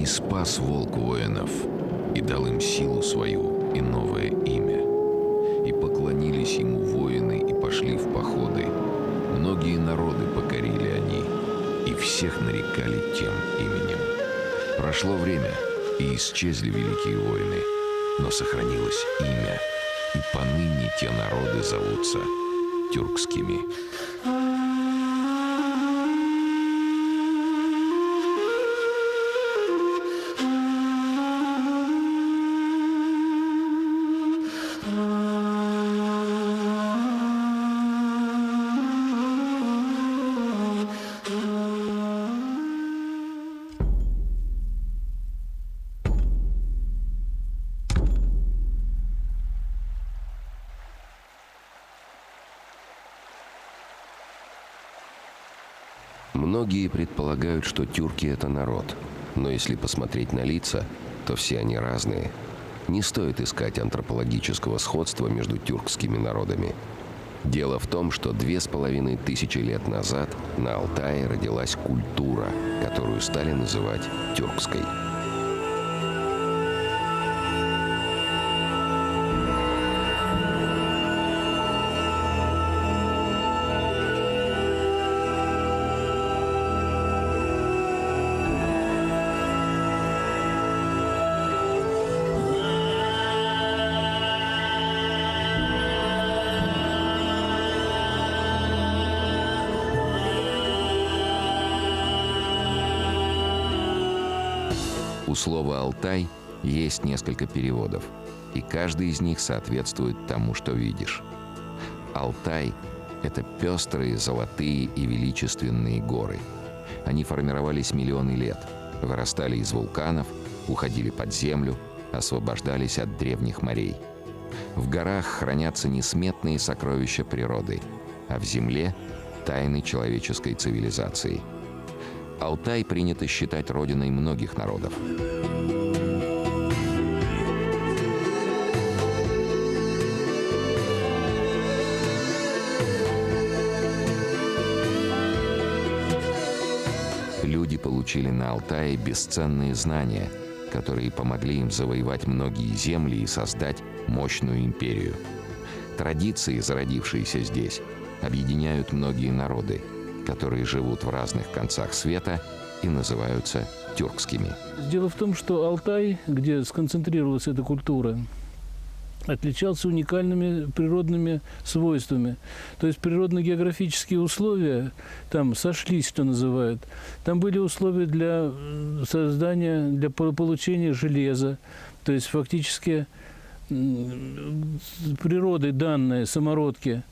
И спас волк воинов, и дал им силу свою и новое имя. И поклонились ему воины, и пошли в походы. Многие народы покорили они, и всех нарекали тем именем. Прошло время, и исчезли великие воины, но сохранилось имя, и поныне те народы зовутся тюркскими. Многие предполагают, что тюрки – это народ. Но если посмотреть на лица, то все они разные. Не стоит искать антропологического сходства между тюркскими народами. Дело в том, что 2500 лет назад на Алтае родилась культура, которую стали называть тюркской. У слова «Алтай» есть несколько переводов, и каждый из них соответствует тому, что видишь. Алтай – это пестрые, золотые и величественные горы. Они формировались миллионы лет, вырастали из вулканов, уходили под землю, освобождались от древних морей. В горах хранятся несметные сокровища природы, а в земле – тайны человеческой цивилизации. Алтай принято считать родиной многих народов. Люди получили на Алтае бесценные знания, которые помогли им завоевать многие земли и создать мощную империю. Традиции, зародившиеся здесь, объединяют многие народы, которые живут в разных концах света и называются тюркскими. Дело в том, что Алтай, где сконцентрировалась эта культура, отличался уникальными природными свойствами. То есть природно-географические условия там сошлись, что называют. Там были условия для создания, для получения железа. То есть фактически природой данные самородки,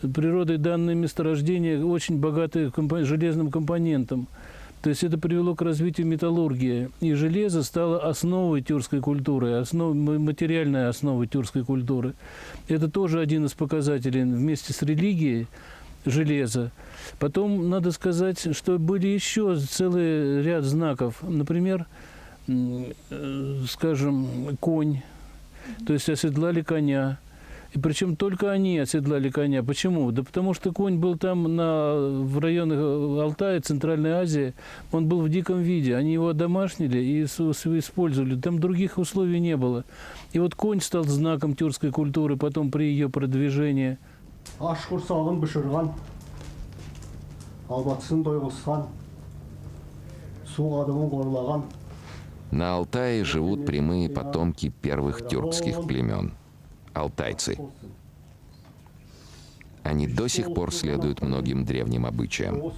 природой данные месторождения очень богатые железным компонентом. То есть это привело к развитию металлургии. И железо стало основой тюркской культуры, материальной основой тюркской культуры. Это тоже один из показателей вместе с религией железа. Потом надо сказать, что были еще целый ряд знаков. Например, скажем, конь. То есть оседлали коня. И причем только они оседлали коня. Почему? Да потому что конь был там в районах Алтая, Центральной Азии, он был в диком виде. Они его одомашнили и использовали. Там других условий не было. И вот конь стал знаком тюркской культуры потом при ее продвижении. На Алтае живут прямые потомки первых тюркских племен – алтайцы. Они до сих пор следуют многим древним обычаям.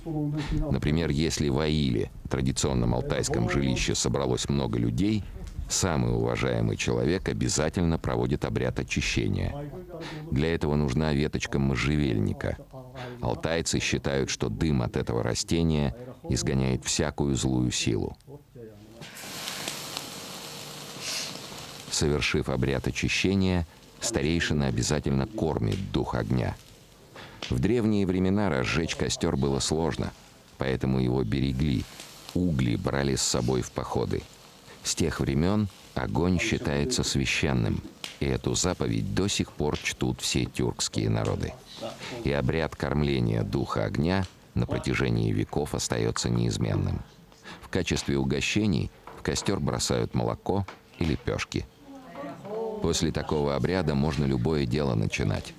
Например, если в Аиле, традиционном алтайском жилище, собралось много людей, самый уважаемый человек обязательно проводит обряд очищения. Для этого нужна веточка можжевельника. Алтайцы считают, что дым от этого растения изгоняет всякую злую силу. Совершив обряд очищения, старейшина обязательно кормит дух огня. В древние времена разжечь костер было сложно, поэтому его берегли. Угли брали с собой в походы. С тех времен огонь считается священным, и эту заповедь до сих пор чтут все тюркские народы. И обряд кормления духа огня на протяжении веков остается неизменным. В качестве угощений В костер бросают молоко и лепешки. После такого обряда можно любое дело начинать.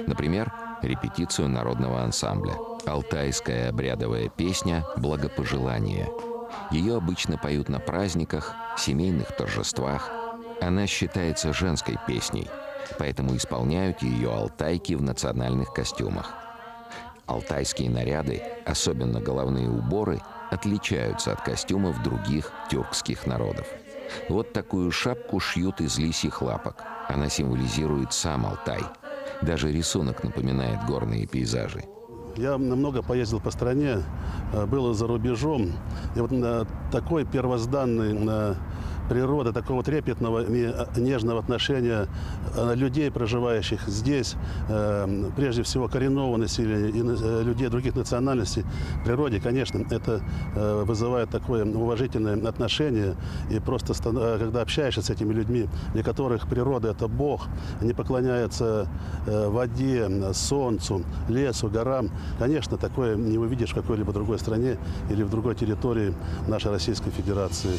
Например, репетицию народного ансамбля. Алтайская обрядовая песня «Благопожелание». Ее обычно поют на праздниках, семейных торжествах. Она считается женской песней, поэтому исполняют ее алтайки в национальных костюмах. Алтайские наряды, особенно головные уборы, отличаются от костюмов других тюркских народов. Вот такую шапку шьют из лисьих лапок. Она символизирует сам Алтай. Даже рисунок напоминает горные пейзажи. Я много поездил по стране, был за рубежом. И вот такой первозданный природы, такого трепетного и нежного отношения людей, проживающих здесь, прежде всего коренного населения и людей других национальностей, в природе, конечно, это вызывает такое уважительное отношение. И просто, когда общаешься с этими людьми, для которых природа – это Бог, они поклоняются воде, солнцу, лесу, горам, конечно, такое не увидишь в какой-либо другой стране или в другой территории нашей Российской Федерации.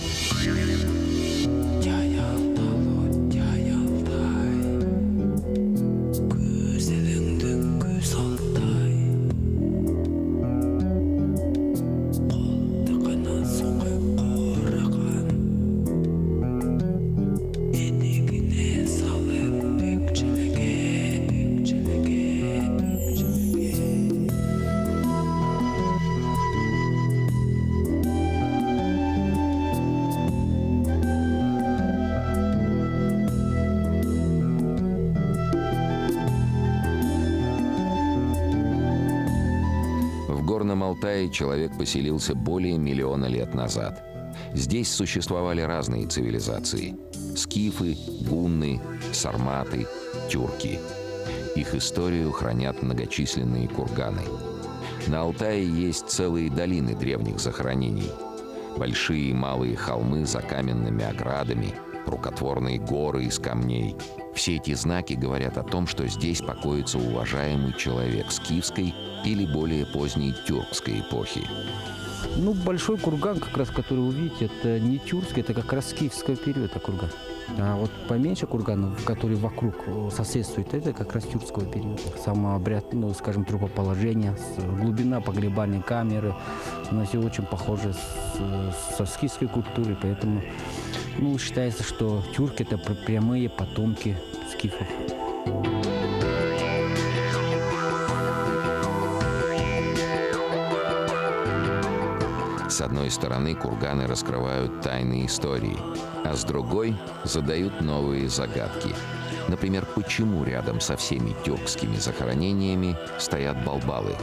В Горном Алтае человек поселился более миллиона лет назад. Здесь существовали разные цивилизации – скифы, гунны, сарматы, тюрки. Их историю хранят многочисленные курганы. На Алтае есть целые долины древних захоронений. Большие и малые холмы за каменными оградами, рукотворные горы из камней. Все эти знаки говорят о том, что здесь покоится уважаемый человек скифской или более поздней тюркской эпохи. Ну, большой курган, как раз, который вы видите, это не тюркский, это как раз скифского периода курган. А вот поменьше курганов, которые вокруг соседствуют, это как раз тюркского периода. Сам обряд, ну, скажем, трупоположения, глубина погребальной камеры, она все очень похожа со скифской культурой, поэтому, ну, считается, что тюрки – это прямые потомки скифов. С одной стороны, курганы раскрывают тайны истории, а с другой задают новые загадки. Например, почему рядом со всеми тюркскими захоронениями стоят балбалы?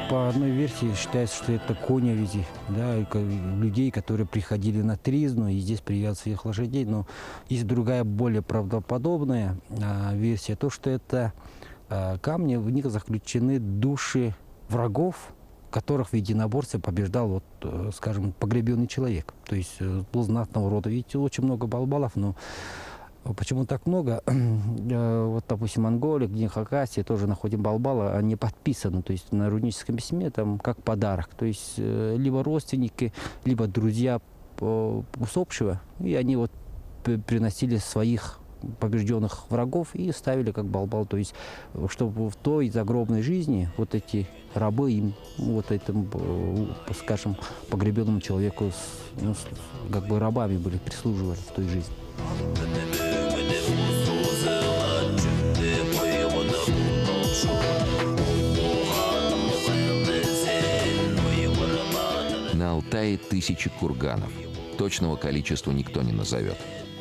По одной версии считается, что это коневизи, да, людей, которые приходили на тризну и здесь привязывали своих лошадей. Но есть другая, более правдоподобная версия, то, что это камни, в них заключены души врагов, которых в единоборстве побеждал, вот, скажем, погребенный человек. То есть был знатного рода. Видите, очень много балбалов, но почему так много? Вот, допустим, Монголия, где Хакасия, тоже находим балбалы, они подписаны, то есть на руническом письме, там, как подарок. То есть либо родственники, либо друзья усопшего, и они вот приносили своих побежденных врагов и ставили как балбал, то есть чтобы в той загробной жизни вот эти рабы им, вот этому, скажем, погребенному человеку, ну, как бы рабами были, прислуживали в той жизни. На Алтае тысячи курганов. Точного количества никто не назовет.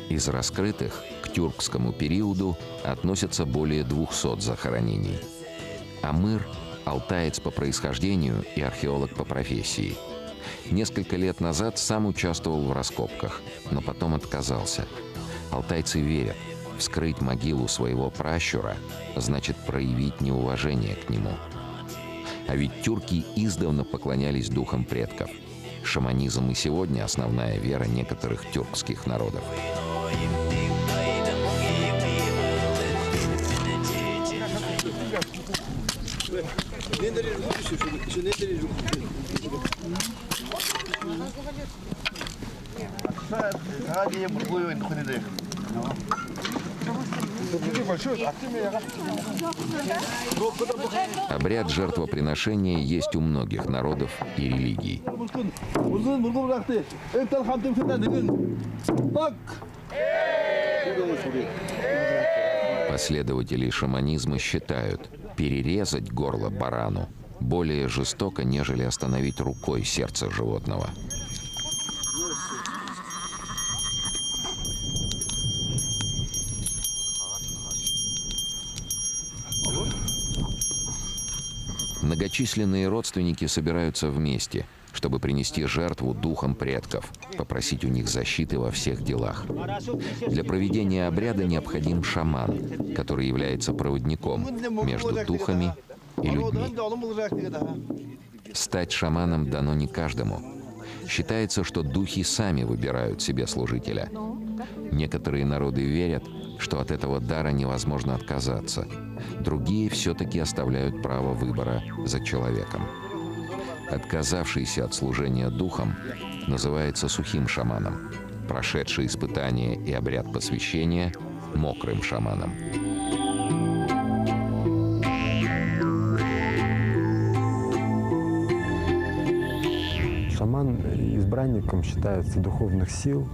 Из раскрытых к тюркскому периоду относятся более 200 захоронений. Амыр – алтаец по происхождению и археолог по профессии. Несколько лет назад сам участвовал в раскопках, но потом отказался. Алтайцы верят, вскрыть могилу своего пращура значит проявить неуважение к нему. А ведь тюрки издавна поклонялись духам предков. Шаманизм и сегодня основная вера некоторых тюркских народов. Обряд жертвоприношения есть у многих народов и религий. Последователи шаманизма считают, перерезать горло барану более жестоко, нежели остановить рукой сердце животного. Многочисленные родственники собираются вместе, чтобы принести жертву духам предков, попросить у них защиты во всех делах. Для проведения обряда необходим шаман, который является проводником между духами и людьми. Стать шаманом дано не каждому. Считается, что духи сами выбирают себе служителя. Некоторые народы верят, что от этого дара невозможно отказаться. Другие все-таки оставляют право выбора за человеком. Отказавшийся от служения духам называется сухим шаманом, прошедший испытание и обряд посвящения – мокрым шаманом. Шаман избранником считается духовных сил,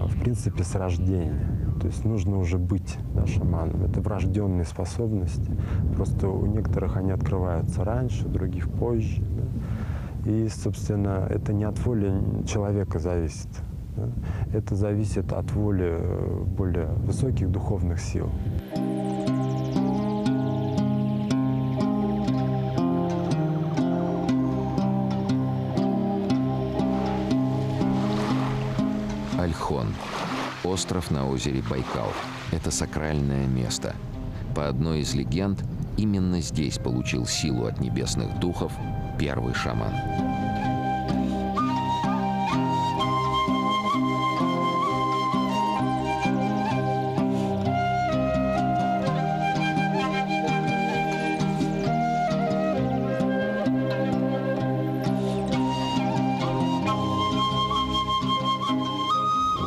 в принципе, с рождения. То есть нужно уже быть, да, шаманом. Это врожденные способности. Просто у некоторых они открываются раньше, у других позже. Да. И, собственно, это не от воли человека зависит. Да. Это зависит от воли более высоких духовных сил. Ольхон. Остров на озере Байкал. Это сакральное место. По одной из легенд, именно здесь получил силу от небесных духов первый шаман.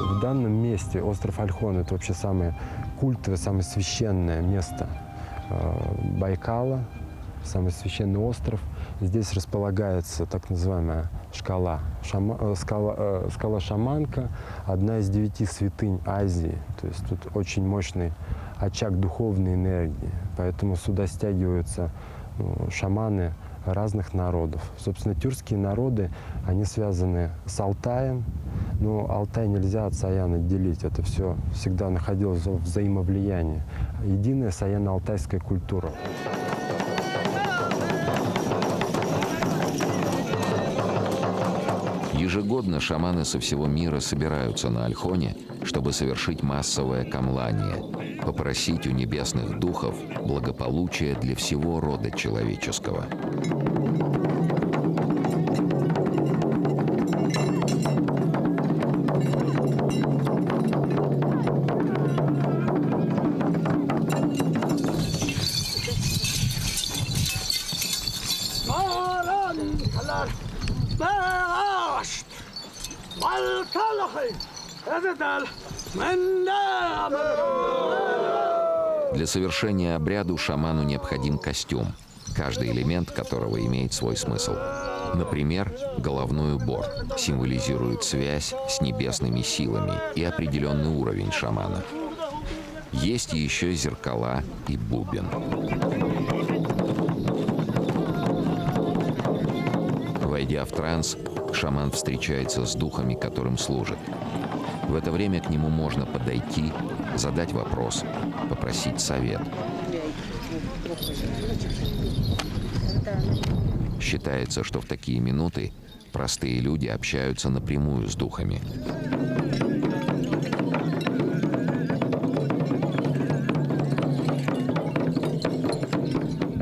В данном месте остров Ольхон – это вообще самое культовое, самое священное место Байкала, самый священный остров. Здесь располагается так называемая скала Шаманка, одна из 9 святынь Азии. То есть тут очень мощный очаг духовной энергии, поэтому сюда стягиваются шаманы разных народов. Собственно, тюркские народы, они связаны с Алтаем, но Алтай нельзя от Саян отделить. Это все всегда находилось в взаимовлиянии. Единая саяно-алтайская культура. Ежегодно шаманы со всего мира собираются на Ольхоне, чтобы совершить массовое камлание, попросить у небесных духов благополучия для всего рода человеческого. Для совершения обряда шаману необходим костюм, каждый элемент которого имеет свой смысл. Например, головной убор символизирует связь с небесными силами и определенный уровень шамана. Есть еще зеркала и бубен. Войдя в транс, шаман встречается с духами, которым служит. В это время к нему можно подойти, задать вопрос, попросить совет. Считается, что в такие минуты простые люди общаются напрямую с духами.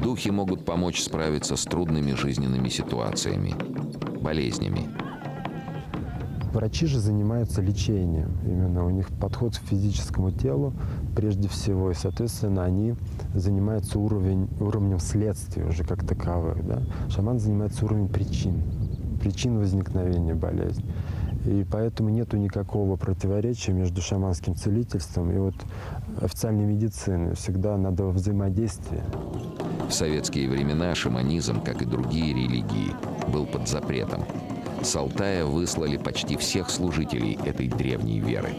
Духи могут помочь справиться с трудными жизненными ситуациями, болезнями. Врачи же занимаются лечением. Именно у них подход к физическому телу прежде всего. И, соответственно, они занимаются уровнем следствия уже как таковых. Да? Шаман занимается уровнем причин возникновения болезни. И поэтому нету никакого противоречия между шаманским целительством и вот официальной медициной. Всегда надо взаимодействие. В советские времена шаманизм, как и другие религии, был под запретом. С Алтая выслали почти всех служителей этой древней веры.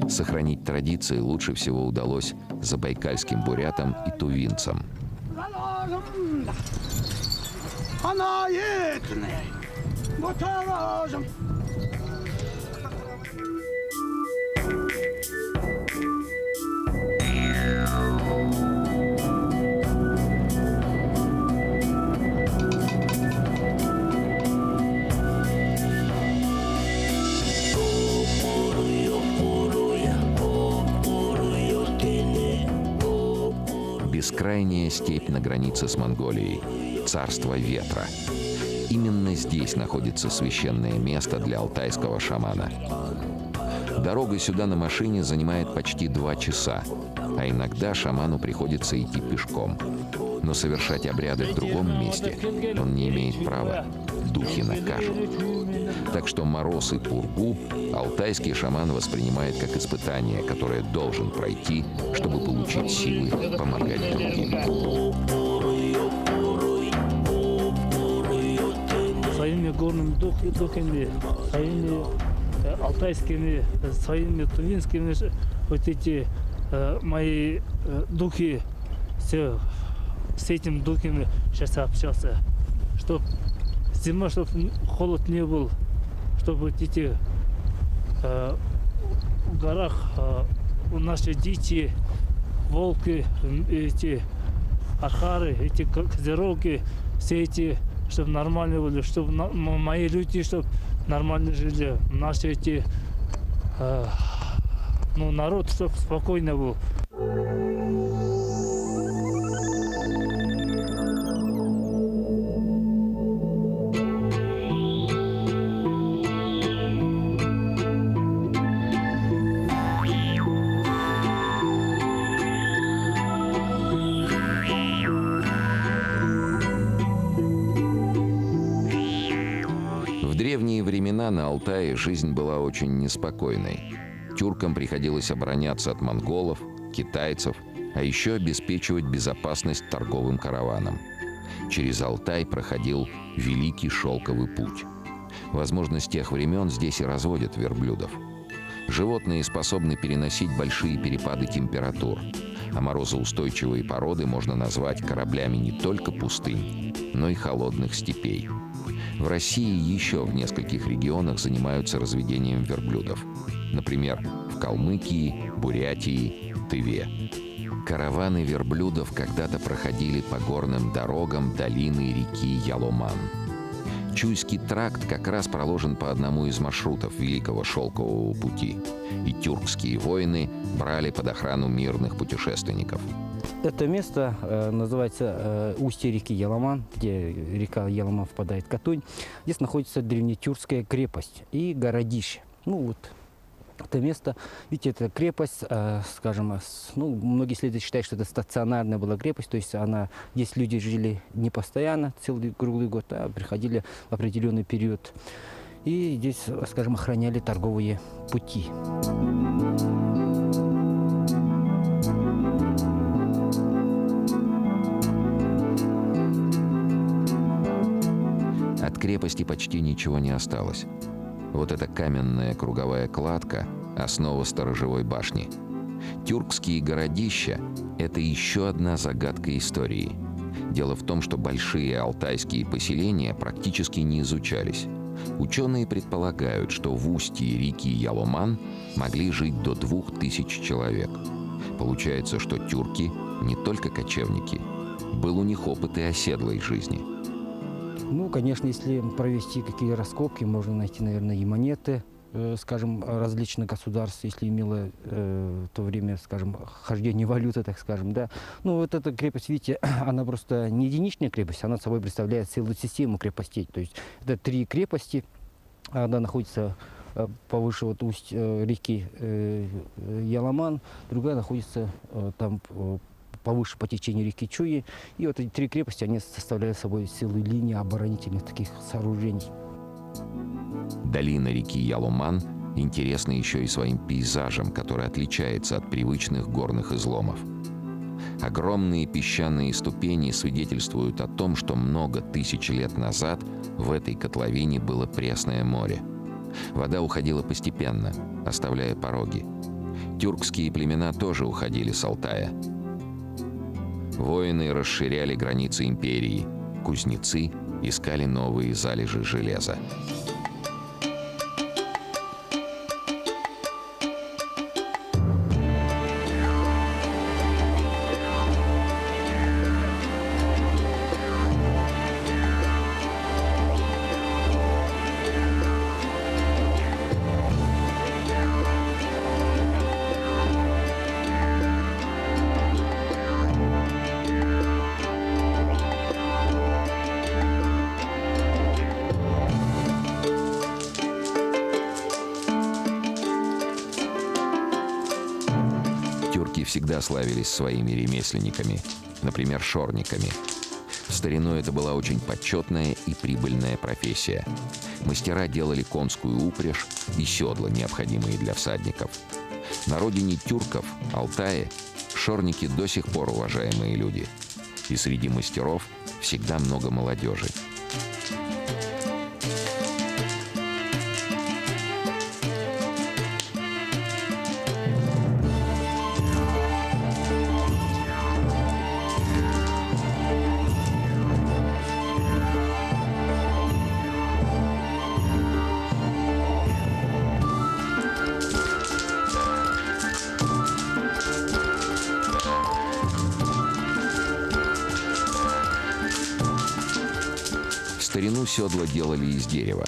Сохранить традиции лучше всего удалось забайкальским бурятам и тувинцам. Бескрайняя степь на границе с Монголией, царство ветра. Именно здесь находится священное место для алтайского шамана. Дорога сюда на машине занимает почти 2 часа, а иногда шаману приходится идти пешком. Но совершать обряды в другом месте он не имеет права. Духи накажут. Так что мороз и пургу алтайский шаман воспринимает как испытание, которое должен пройти, чтобы получить силы помогать другим. Своими горными духами, своими алтайскими, своими тувинскими, вот эти мои духи, с этими духами сейчас общался, чтобы зима, чтобы холод не был, чтобы эти в горах у наши дети, волки, эти архары, эти козероги, все эти, чтобы нормально были, чтобы мои люди, чтобы нормально жили, наши эти, народ, чтобы спокойно был. В древние времена на Алтае жизнь была очень неспокойной. Тюркам приходилось обороняться от монголов, китайцев, а еще обеспечивать безопасность торговым караванам. Через Алтай проходил Великий Шелковый путь. Возможно, с тех времен здесь и разводят верблюдов. Животные способны переносить большие перепады температур, а морозоустойчивые породы можно назвать кораблями не только пустынь, но и холодных степей. В России еще в нескольких регионах занимаются разведением верблюдов. Например, в Калмыкии, Бурятии, Тыве. Караваны верблюдов когда-то проходили по горным дорогам долины реки Яломан. Чуйский тракт как раз проложен по одному из маршрутов Великого Шелкового пути, и тюркские воины брали под охрану мирных путешественников. Это место называется устье реки Яломан, где река Яломан впадает в Катунь. Здесь находится древнетюркская крепость и городище. Это место, видите, это крепость, скажем, многие исследователи считают, что это стационарная была крепость, то есть здесь люди жили не постоянно, целый круглый год, а приходили в определенный период. И здесь, скажем, охраняли торговые пути. От крепости почти ничего не осталось. Вот эта каменная круговая кладка – основа сторожевой башни. Тюркские городища – это еще одна загадка истории. Дело в том, что большие алтайские поселения практически не изучались. Ученые предполагают, что в устье реки Яломан могли жить до 2000 человек. Получается, что тюрки не только кочевники. Был у них опыт и оседлой жизни. Конечно, если провести какие раскопки, можно найти, наверное, и монеты, скажем, различных государств, если имело в то время, скажем, хождение валюты, так скажем, да. Вот эта крепость, видите, она просто не единичная крепость, она собой представляет целую систему крепостей. То есть это 3 крепости, одна находится повыше устья реки Яломан, другая находится там повыше по течению реки Чуи. И вот эти 3 крепости, они составляли собой целую линию оборонительных таких сооружений. Долина реки Яломан интересна еще и своим пейзажем, который отличается от привычных горных изломов. Огромные песчаные ступени свидетельствуют о том, что много тысяч лет назад в этой котловине было пресное море. Вода уходила постепенно, оставляя пороги. Тюркские племена тоже уходили с Алтая. Воины расширяли границы империи, кузнецы искали новые залежи железа. Тюрки всегда славились своими ремесленниками, например, шорниками. В старину это была очень почетная и прибыльная профессия. Мастера делали конскую упряжь и седла, необходимые для всадников. На родине тюрков, Алтае, шорники до сих пор уважаемые люди. И среди мастеров всегда много молодежи. В старину седла делали из дерева,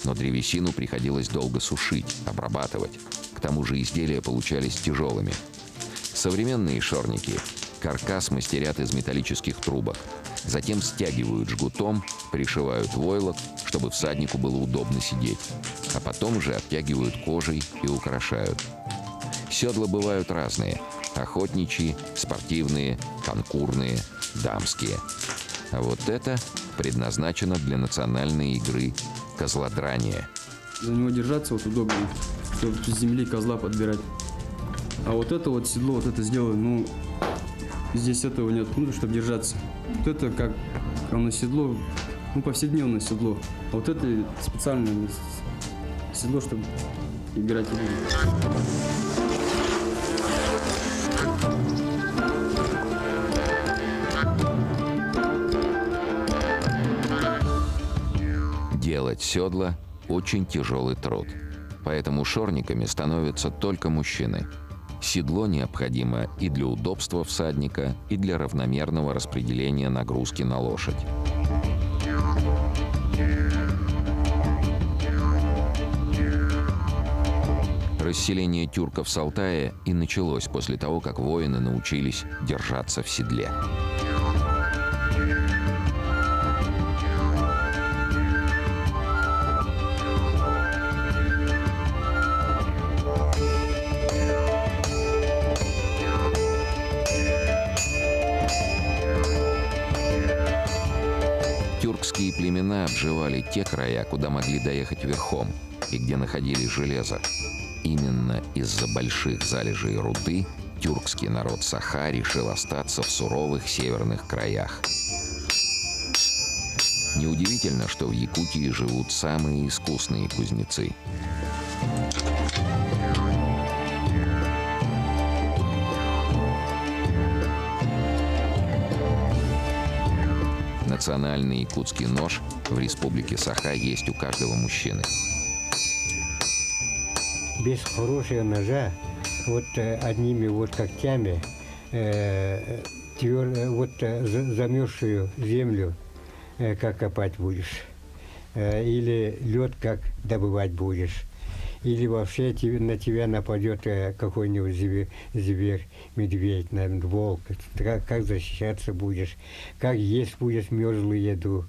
но древесину приходилось долго сушить, обрабатывать. К тому же изделия получались тяжелыми. Современные шорники каркас мастерят из металлических трубок, затем стягивают жгутом, пришивают войлок, чтобы всаднику было удобно сидеть, а потом уже обтягивают кожей и украшают. Седла бывают разные – охотничьи, спортивные, конкурные, дамские. А вот это предназначено для национальной игры козлодрания. За него держаться вот удобнее, чтобы с земли козла подбирать. А вот это вот седло, вот это сделано, ну, здесь этого нет, ну, чтобы держаться. Вот это как оно седло, ну, повседневное седло. А вот это специальное седло, чтобы играть в игры. Делать седла – очень тяжелый труд. Поэтому шорниками становятся только мужчины. Седло необходимо и для удобства всадника, и для равномерного распределения нагрузки на лошадь. Расселение тюрков с Алтая и началось после того, как воины научились держаться в седле. Тюркские племена обживали те края, куда могли доехать верхом и где находили железо. Именно из-за больших залежей руды тюркский народ Саха решил остаться в суровых северных краях. Неудивительно, что в Якутии живут самые искусные кузнецы. Национальный якутский нож в республике Саха есть у каждого мужчины. Без хорошего ножа, вот одними вот когтями, вот замерзшую землю как копать будешь, или лед как добывать будешь, или вообще на тебя нападет какой-нибудь зверь, медведь, волк, как защищаться будешь, как есть будешь мерзлую еду.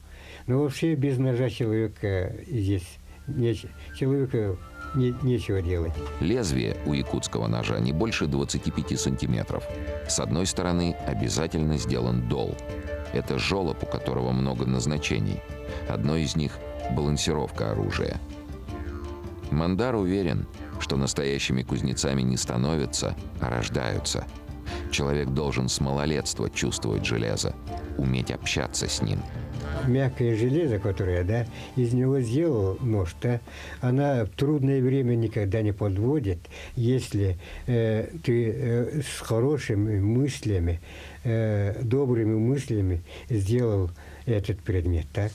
Но вообще без ножа человека здесь нет. Человека нечего делать. Лезвие у якутского ножа не больше 25 сантиметров. С одной стороны обязательно сделан дол. Это жолоб, у которого много назначений. Одно из них – балансировка оружия. Мандар уверен, что настоящими кузнецами не становятся, а рождаются. Человек должен с малолетства чувствовать железо, уметь общаться с ним. Мягкое железо, которое, да, из него сделал нож, да, она в трудное время никогда не подводит, если ты с хорошими мыслями, добрыми мыслями сделал этот предмет, так?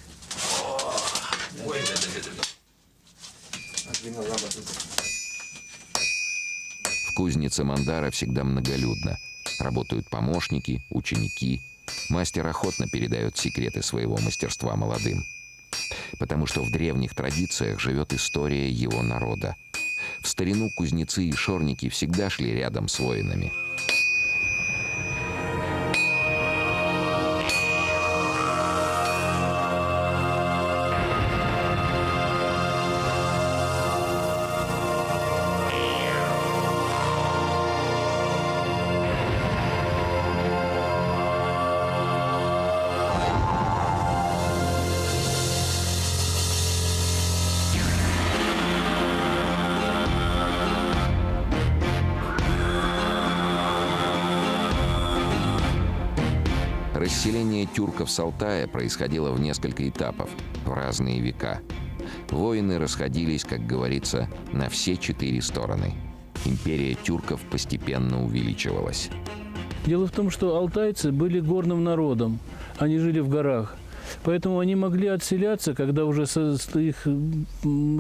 В кузнице Мандара всегда многолюдно. Работают помощники, ученики. Мастер охотно передает секреты своего мастерства молодым. Потому что в древних традициях живет история его народа. В старину кузнецы и шорники всегда шли рядом с воинами. Расселение тюрков с Алтая происходило в несколько этапов, в разные века. Воины расходились, как говорится, на все 4 стороны. Империя тюрков постепенно увеличивалась. Дело в том, что алтайцы были горным народом. Они жили в горах. Поэтому они могли отселяться, когда уже их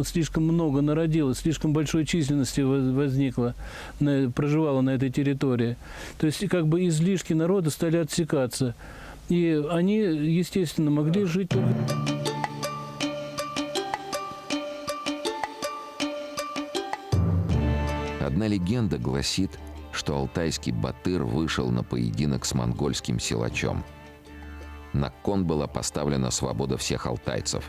слишком много народилось, слишком большой численности возникло, проживало на этой территории. То есть как бы излишки народа стали отсекаться. И они, естественно, могли жить только... Одна легенда гласит, что алтайский батыр вышел на поединок с монгольским силачом. На кон была поставлена свобода всех алтайцев.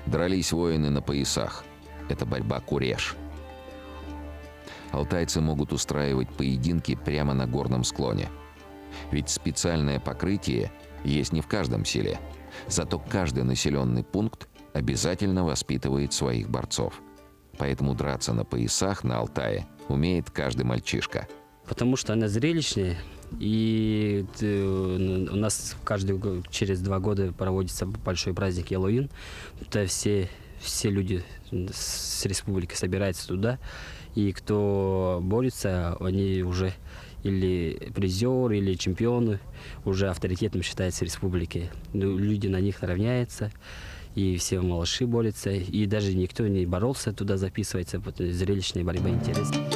Дрались воины на поясах. Это борьба куреш. Алтайцы могут устраивать поединки прямо на горном склоне. Ведь специальное покрытие есть не в каждом селе. Зато каждый населенный пункт обязательно воспитывает своих борцов. Поэтому драться на поясах на Алтае умеет каждый мальчишка. Потому что она зрелищная. И у нас через 2 года проводится большой праздник Хэллоуин. Это все люди с республики собираются туда. И кто борется, они уже или призеры, или чемпионы, уже авторитетом считаются республики. Люди на них равняются, и все малыши борются. И даже никто не боролся, туда записывается. Вот зрелищная борьба интересная.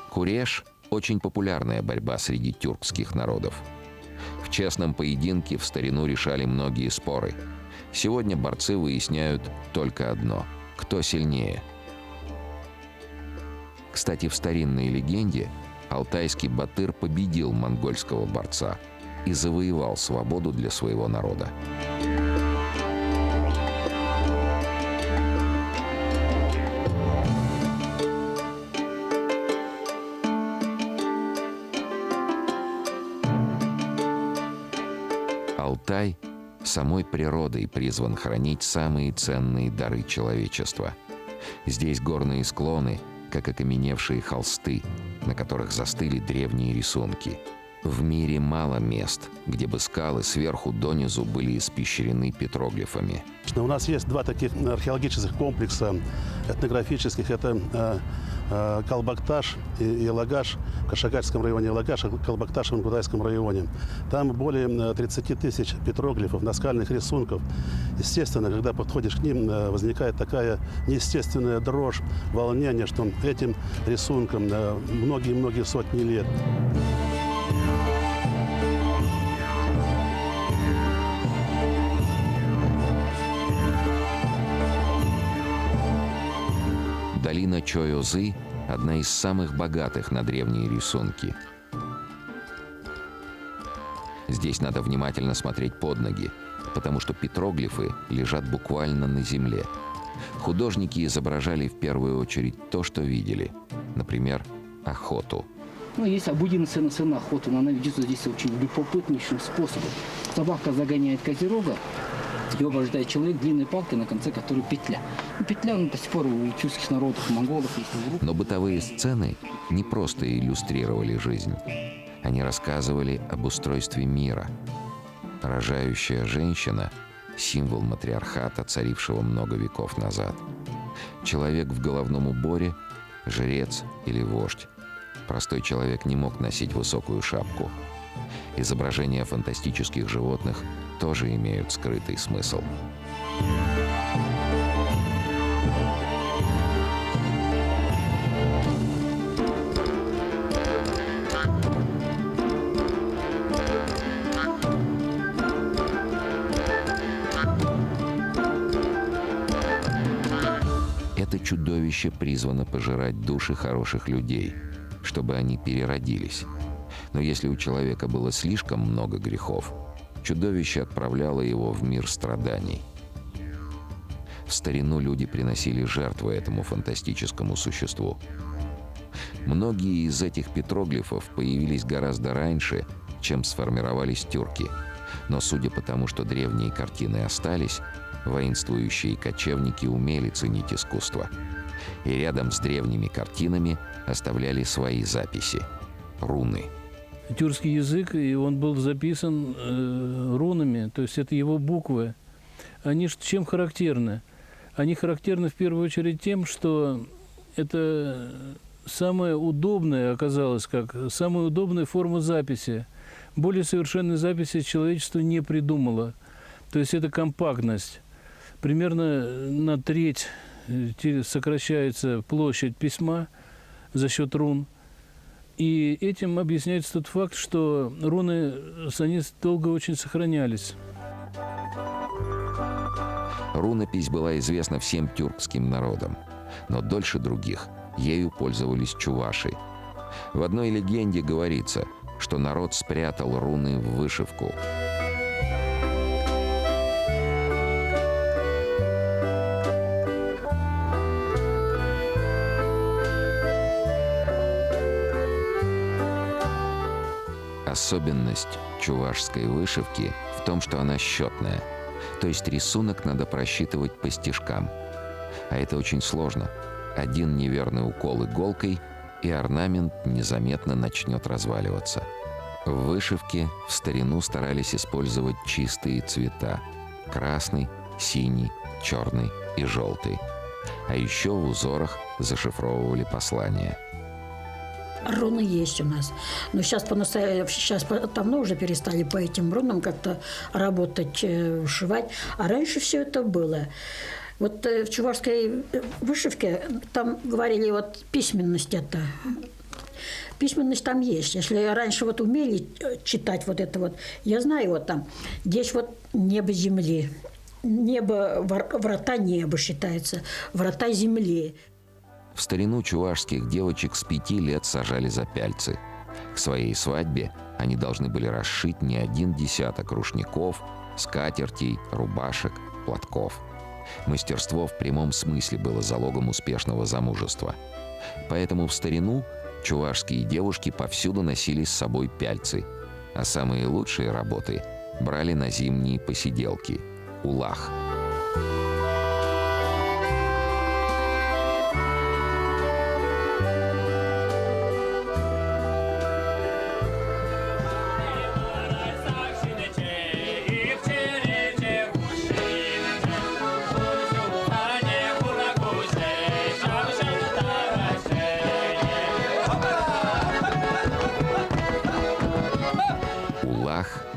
Куреш – очень популярная борьба среди тюркских народов. В честном поединке в старину решали многие споры. Сегодня борцы выясняют только одно – кто сильнее. Кстати, в старинной легенде алтайский батыр победил монгольского борца и завоевал свободу для своего народа. Алтай самой природой призван хранить самые ценные дары человечества. Здесь горные склоны, как окаменевшие холсты, на которых застыли древние рисунки. В мире мало мест, где бы скалы сверху донизу были испещрены петроглифами. У нас есть 2 таких археологических комплекса этнографических. Это Калбакташ и Лагаш в Кашагальском районе, Лагаш и Калбакташ в Ингудайском районе. Там более 30 тысяч петроглифов, наскальных рисунков. Естественно, когда подходишь к ним, возникает такая неестественная дрожь, волнение, что этим рисункам многие-многие сотни лет. Долина Чойозы – одна из самых богатых на древние рисунки. Здесь надо внимательно смотреть под ноги, потому что петроглифы лежат буквально на земле. Художники изображали в первую очередь то, что видели. Например, охоту. Ну, есть обыденная на охоту, но она ведется здесь очень любопытнейшим способом. Собака загоняет козерога, его ожидает человек длинной палкой, на конце которой петля. Петля до сих пор у тюркских народов, у монголов есть. Но бытовые сцены не просто иллюстрировали жизнь. Они рассказывали об устройстве мира. Рожающая женщина – символ матриархата, царившего много веков назад. Человек в головном уборе – жрец или вождь. Простой человек не мог носить высокую шапку. Изображения фантастических животных тоже имеют скрытый смысл. Это чудовище призвано пожирать души хороших людей, чтобы они переродились. Но если у человека было слишком много грехов, чудовище отправляло его в мир страданий. В старину люди приносили жертвы этому фантастическому существу. Многие из этих петроглифов появились гораздо раньше, чем сформировались тюрки. Но судя по тому, что древние картины остались, воинствующие кочевники умели ценить искусство. И рядом с древними картинами оставляли свои записи – руны. Тюркский язык, и он был записан рунами, то есть это его буквы. Они чем характерны? Они характерны в первую очередь тем, что это самая удобная оказалась, как самая удобная форма записи. Более совершенной записи человечество не придумало. То есть это компактность. Примерно на треть сокращается площадь письма за счет рун. И этим объясняется тот факт, что руны, они долго очень сохранялись. Рунопись была известна всем тюркским народам, но дольше других ею пользовались чуваши. В одной легенде говорится, что народ спрятал руны в вышивку. Особенность чувашской вышивки в том, что она счетная, то есть рисунок надо просчитывать по стежкам. А это очень сложно. Один неверный укол иголкой, и орнамент незаметно начнет разваливаться. В вышивке в старину старались использовать чистые цвета – красный, синий, черный и желтый. А еще в узорах зашифровывали послания. Руны есть у нас. Но сейчас давно уже перестали по этим рунам как-то работать, вышивать. А раньше все это было. Вот в чувашской вышивке там говорили, вот письменность это. Письменность там есть. Если раньше вот умели читать вот это вот, я знаю, вот там, здесь вот небо земли. Небо, врата неба считается, врата земли. В старину чувашских девочек с 5 лет сажали за пяльцы. К своей свадьбе они должны были расшить не один десяток рушников, скатертей, рубашек, платков. Мастерство в прямом смысле было залогом успешного замужества. Поэтому в старину чувашские девушки повсюду носили с собой пяльцы, а самые лучшие работы брали на зимние посиделки – улах.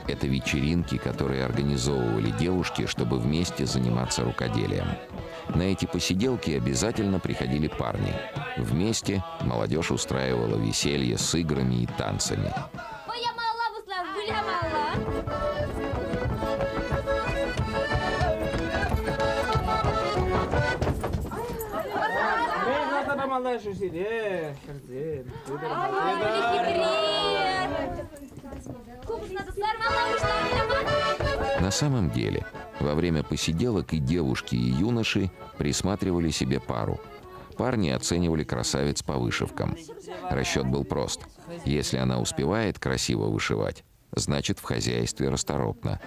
Это вечеринки, которые организовывали девушки, чтобы вместе заниматься рукоделием. На эти посиделки обязательно приходили парни. Вместе молодежь устраивала веселье с играми и танцами. Кубус надо сорвала, На самом деле, во время посиделок и девушки, и юноши присматривали себе пару. Парни оценивали красавиц по вышивкам. Расчет был прост. Если она успевает красиво вышивать, значит, в хозяйстве расторопно.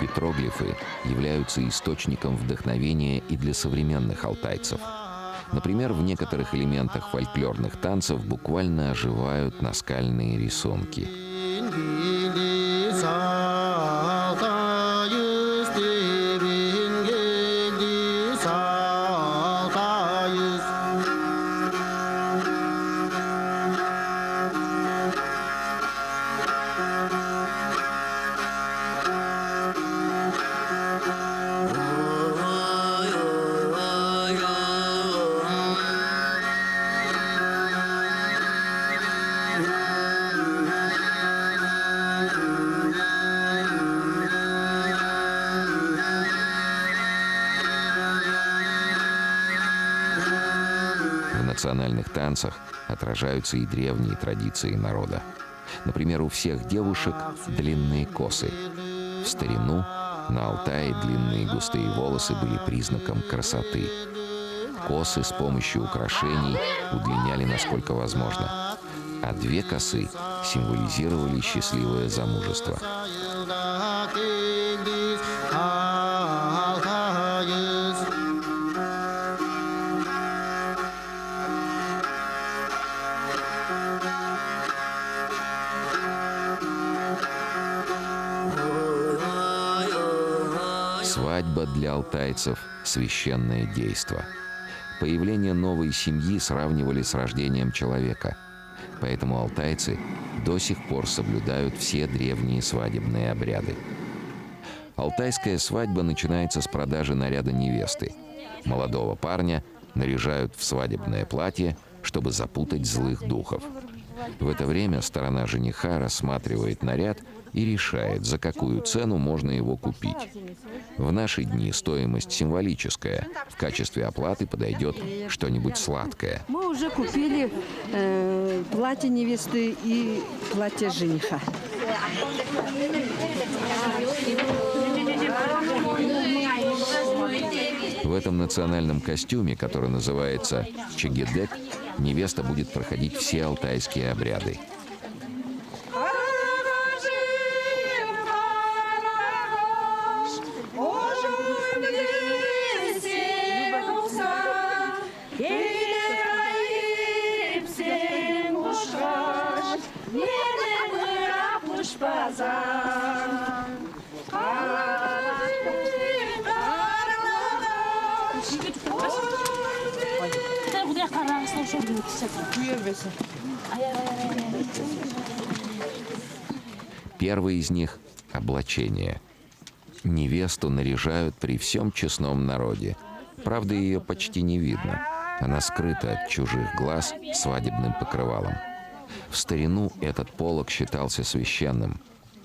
Петроглифы являются источником вдохновения и для современных алтайцев. Например, в некоторых элементах фольклорных танцев буквально оживают наскальные рисунки. В национальных танцах отражаются и древние традиции народа. Например, у всех девушек длинные косы. В старину на Алтае длинные густые волосы были признаком красоты. Косы с помощью украшений удлиняли насколько возможно, а две косы символизировали счастливое замужество. Свадьба для алтайцев – священное действо. Появление новой семьи сравнивали с рождением человека. Поэтому алтайцы до сих пор соблюдают все древние свадебные обряды. Алтайская свадьба начинается с продажи наряда невесты. Молодого парня наряжают в свадебное платье, чтобы запутать злых духов. В это время сторона жениха рассматривает наряд и решает, за какую цену можно его купить. В наши дни стоимость символическая. В качестве оплаты подойдет что-нибудь сладкое. Мы уже купили платье невесты и платье жениха. В этом национальном костюме, который называется чагедек, невеста будет проходить все алтайские обряды. Первый из них – облачение. Невесту наряжают при всем честном народе. Правда, ее почти не видно. Она скрыта от чужих глаз свадебным покрывалом. В старину этот полог считался священным.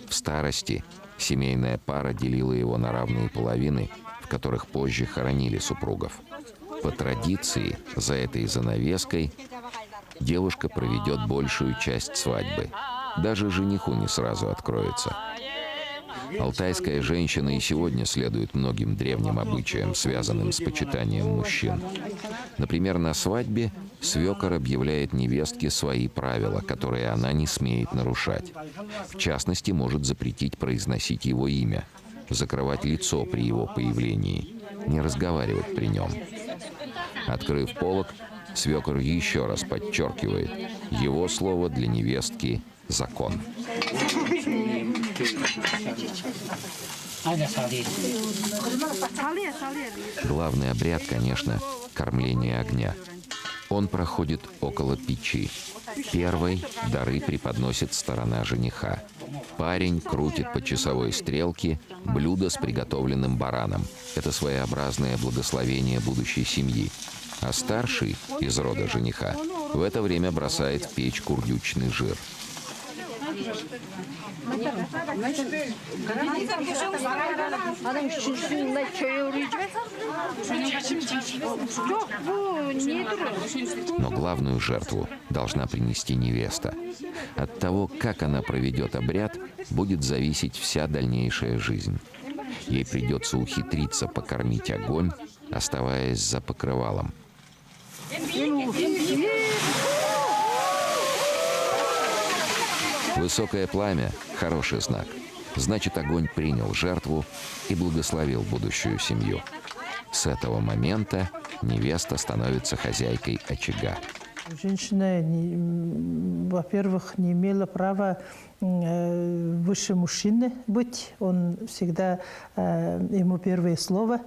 В старости семейная пара делила его на равные половины, в которых позже хоронили супругов. По традиции, за этой занавеской девушка проведет большую часть свадьбы. Даже жениху не сразу откроется. Алтайская женщина и сегодня следует многим древним обычаям, связанным с почитанием мужчин. Например, на свадьбе свекор объявляет невестке свои правила, которые она не смеет нарушать. В частности, может запретить произносить его имя, закрывать лицо при его появлении, не разговаривать при нем. Открыв полог, свекор еще раз подчеркивает: его слово для невестки – закон. Главный обряд, конечно, кормление огня. Он проходит около печи. Первой дары преподносит сторона жениха. Парень крутит по часовой стрелке блюдо с приготовленным бараном. Это своеобразное благословение будущей семьи. А старший из рода жениха в это время бросает в печь курдючный жир. Но главную жертву должна принести невеста. От того, как она проведет обряд, будет зависеть вся дальнейшая жизнь. Ей придется ухитриться покормить огонь, оставаясь за покрывалом. Высокое пламя – хороший знак. Значит, огонь принял жертву и благословил будущую семью. С этого момента невеста становится хозяйкой очага. Женщина, во-первых, не имела права выше мужчины быть. Он всегда, ему первое слово,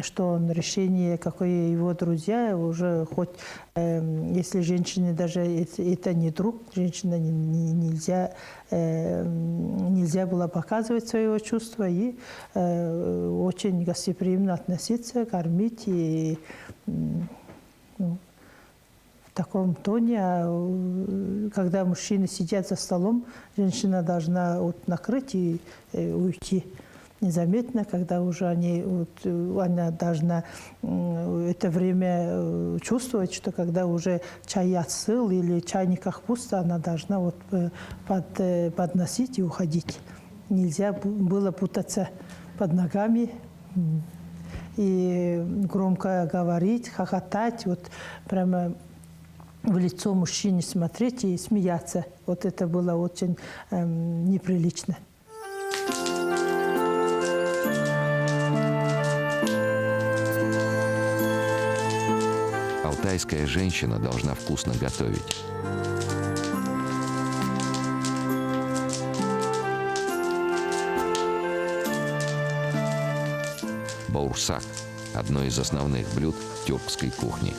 что он решение, какое его друзья, уже хоть, если женщине даже это не друг, женщина нельзя было показывать своего чувства и очень гостеприимно относиться, кормить и в таком тоне. А когда мужчины сидят за столом, женщина должна накрыть и уйти незаметно, когда уже она должна это время чувствовать, что когда уже чай остыл или чайниках пусто, она должна подносить и уходить. Нельзя было путаться под ногами и громко говорить, хохотать, прямо в лицо мужчине смотреть и смеяться. Это было очень неприлично. Алтайская женщина должна вкусно готовить. Баурсак – одно из основных блюд тюркской кухни.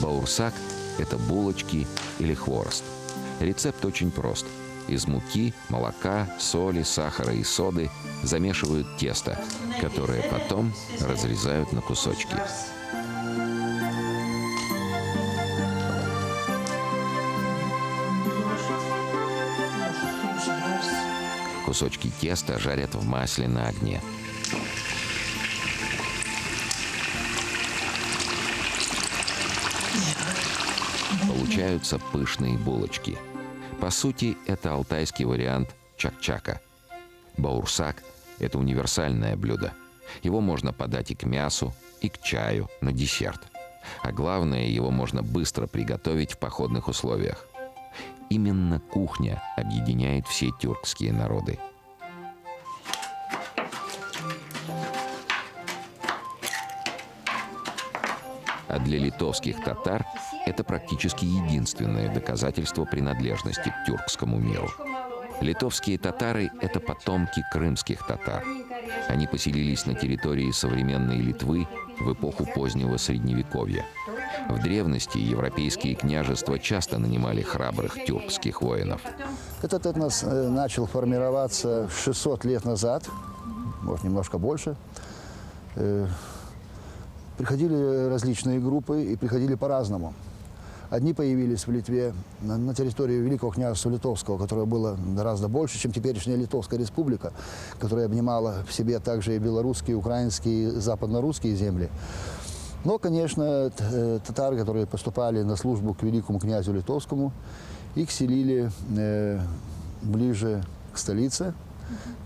Баурсак – это булочки или хворост. Рецепт очень прост. Из муки, молока, соли, сахара и соды замешивают тесто, которое потом разрезают на кусочки. Кусочки теста жарят в масле на огне. Получаются пышные булочки. По сути, это алтайский вариант чак-чака. Баурсак – это универсальное блюдо. Его можно подать и к мясу, и к чаю, на десерт. А главное, его можно быстро приготовить в походных условиях. Именно кухня объединяет все тюркские народы. А для литовских татар это практически единственное доказательство принадлежности к тюркскому миру. Литовские татары – это потомки крымских татар. Они поселились на территории современной Литвы в эпоху позднего Средневековья. В древности европейские княжества часто нанимали храбрых тюркских воинов. Этот этнос начал формироваться 600 лет назад, может, немножко больше. Приходили различные группы и приходили по-разному. Одни появились в Литве на территории Великого княжества Литовского, которое было гораздо больше, чем теперешняя Литовская республика, которая обнимала в себе также и белорусские, украинские, западно-русские земли. Но, конечно, татары, которые поступали на службу к великому князю Литовскому, их селили ближе к столице.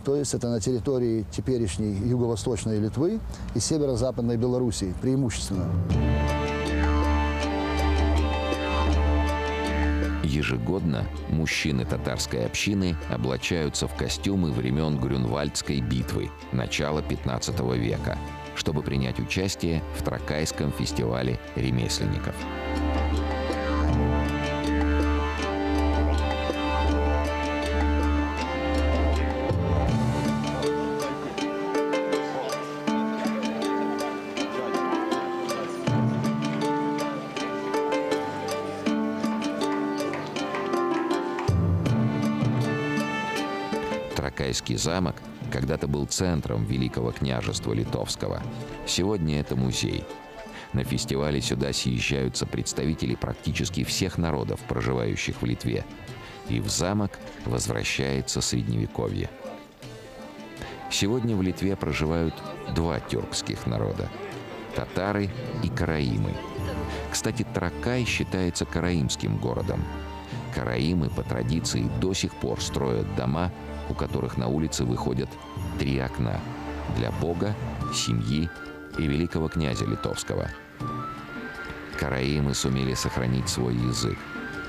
То есть это на территории теперешней юго-восточной Литвы и северо-западной Белоруссии преимущественно. Ежегодно мужчины татарской общины облачаются в костюмы времен Грюнвальдской битвы начала 15 века, чтобы принять участие в Тракайском фестивале ремесленников. Тракайский замок когда-то был центром Великого княжества Литовского. Сегодня это музей. На фестивале сюда съезжаются представители практически всех народов, проживающих в Литве. И в замок возвращается Средневековье. Сегодня в Литве проживают два тюркских народа – татары и караимы. Кстати, Тракай считается караимским городом. Караимы по традиции до сих пор строят дома, у которых на улице выходят 3 окна – для Бога, семьи и великого князя Литовского. Караимы сумели сохранить свой язык,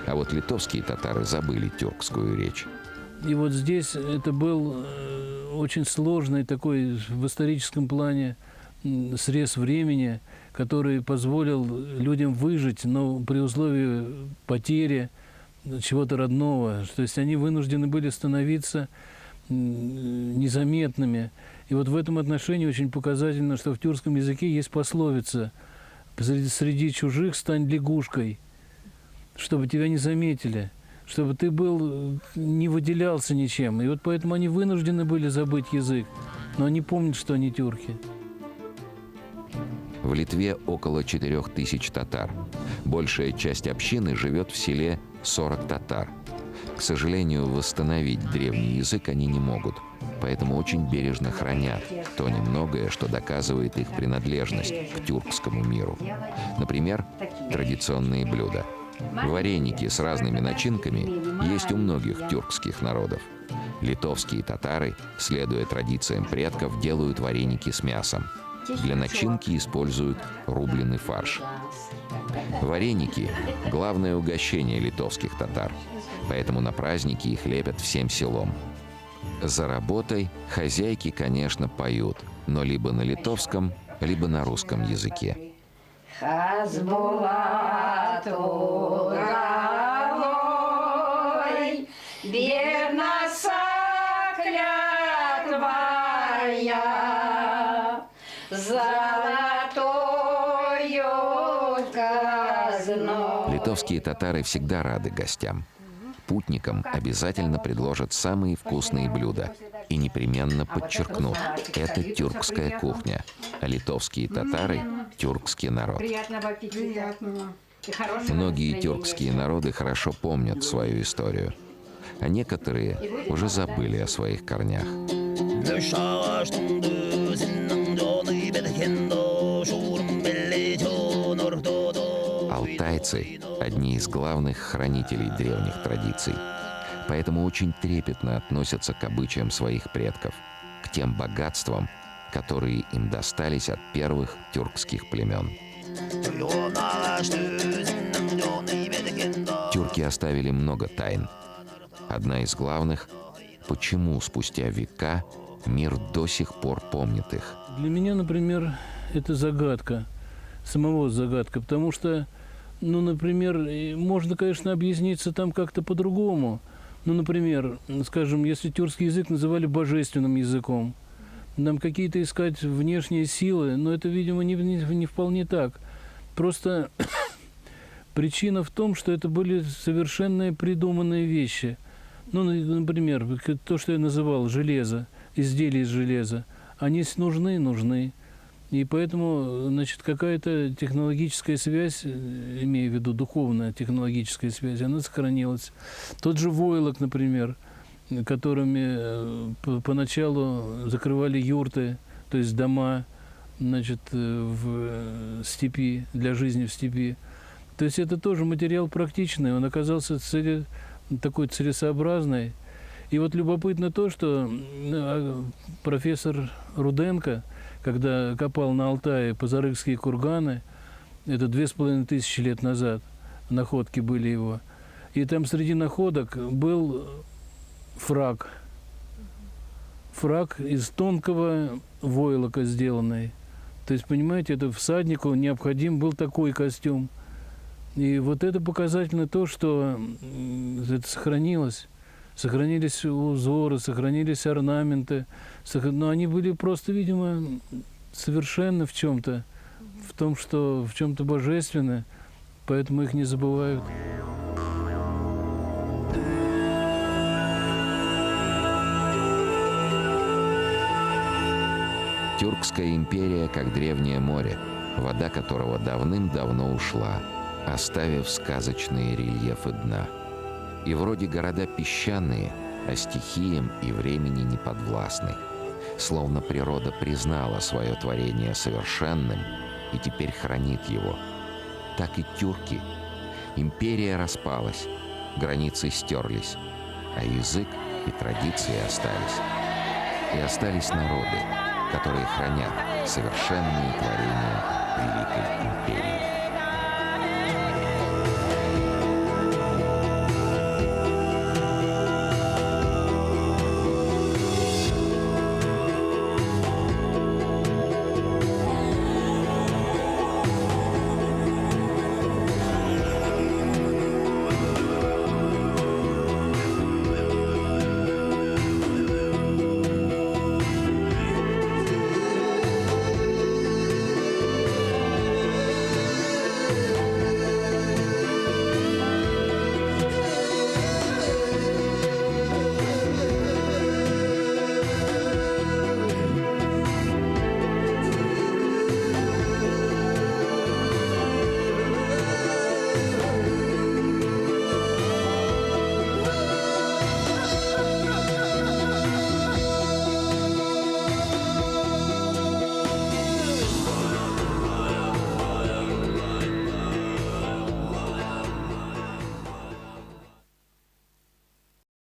а вот литовские татары забыли тюркскую речь. И вот здесь это был очень сложный такой в историческом плане срез времени, который позволил людям выжить, но при условии потери чего-то родного. То есть они вынуждены были становиться незаметными. И вот в этом отношении очень показательно, что в тюркском языке есть пословица «Среди чужих стань лягушкой», чтобы тебя не заметили, чтобы ты не выделялся ничем. И вот поэтому они вынуждены были забыть язык, но они помнят, что они тюрки. В Литве около 4000 татар. Большая часть общины живет в селе 40 татар. К сожалению, восстановить древний язык они не могут, поэтому очень бережно хранят то немногое, что доказывает их принадлежность к тюркскому миру. Например, традиционные блюда. Вареники с разными начинками есть у многих тюркских народов. Литовские татары, следуя традициям предков, делают вареники с мясом. Для начинки используют рубленый фарш. Вареники – главное угощение литовских татар, поэтому на праздники их лепят всем селом. За работой хозяйки, конечно, поют, но либо на литовском, либо на русском языке. Литовские татары всегда рады гостям. Путникам обязательно предложат самые вкусные блюда и непременно подчеркнут – это тюркская кухня, а литовские татары – тюркский народ. Многие тюркские народы хорошо помнят свою историю, а некоторые уже забыли о своих корнях. Алтайцы – одни из главных хранителей древних традиций, поэтому очень трепетно относятся к обычаям своих предков, к тем богатствам, которые им достались от первых тюркских племен. Тюрки оставили много тайн. Одна из главных – почему спустя века мир до сих пор помнит их. Для меня, например, это загадка, самого загадка, потому что, например, можно, конечно, объясниться там как-то по-другому. Например, скажем, если тюркский язык называли божественным языком, нам какие-то искать внешние силы, но это, видимо, не вполне так. Просто причина в том, что это были совершенно придуманные вещи. Например, то, что я называл железо, изделия из железа, они нужны. И поэтому, какая-то технологическая связь, имею в виду духовная технологическая связь, она сохранилась. Тот же войлок, например, которыми поначалу закрывали юрты, то есть дома, в степи, для жизни в степи. То есть это тоже материал практичный, он оказался такой целесообразный. И вот любопытно то, что профессор Руденко, когда копал на Алтае Позарыкские курганы, это 2500 лет назад, находки были его, и там среди находок был фрак из тонкого войлока сделанный. То есть, понимаете, это всаднику необходим был такой костюм. И вот это показательно то, что это сохранилось. Сохранились узоры, сохранились орнаменты, но они были просто, видимо, совершенно в чем-то, в чем-то божественны, поэтому их не забывают. Тюркская империя, как древнее море, вода которого давным-давно ушла, оставив сказочные рельефы дна. И вроде города песчаные, а стихиям и времени не подвластны. Словно природа признала свое творение совершенным и теперь хранит его. Так и тюрки. Империя распалась, границы стерлись, а язык и традиции остались. И остались народы, которые хранят совершенные творения Великой империи.